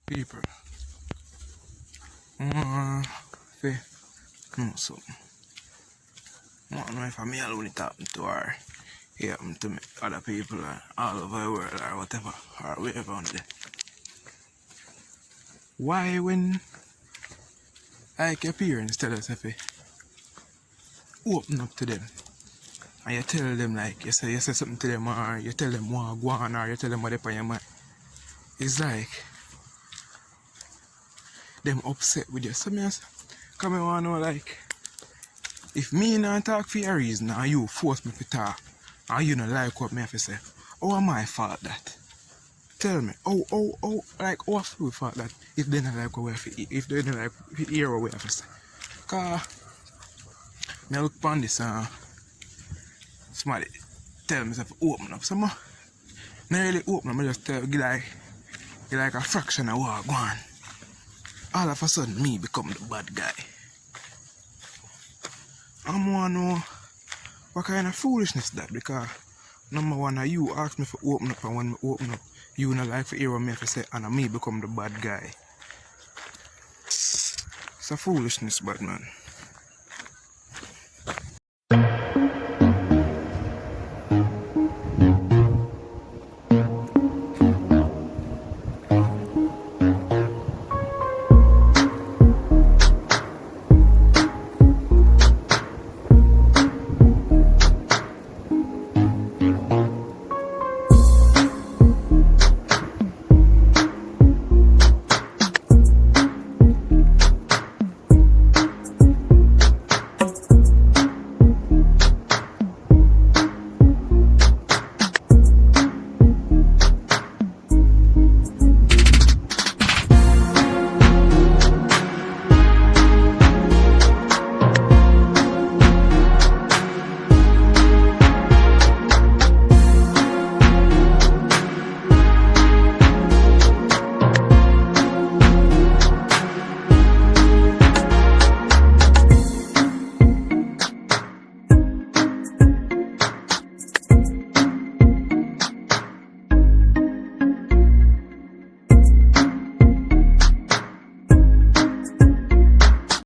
People, fi know something. I don't know if I'm alone it happened to her. It happened to me, other people all over the world or whatever, or wherever on there. Why when like your parents tell us if you open up to them and you tell them like you say something to them or you tell them what go on or you tell them what they on your mind, it's like them upset with you. So me come I wanna know like if me not talk for a reason or you force me to talk and you don't like what me have to say, how am I fault that? Tell me, like how I feel fault that if they don't like what we have to eat, if they don't like to hear what we have to say. Cause me look upon this somebody tell me to open up. So not really open up, I just give like a fraction of what go on. All of a sudden me become the bad guy. I wanna know what kind of foolishness that, because number one you ask me to open up and when me open up you not like to hear what me have to say and me become the bad guy. It's a foolishness, bad man.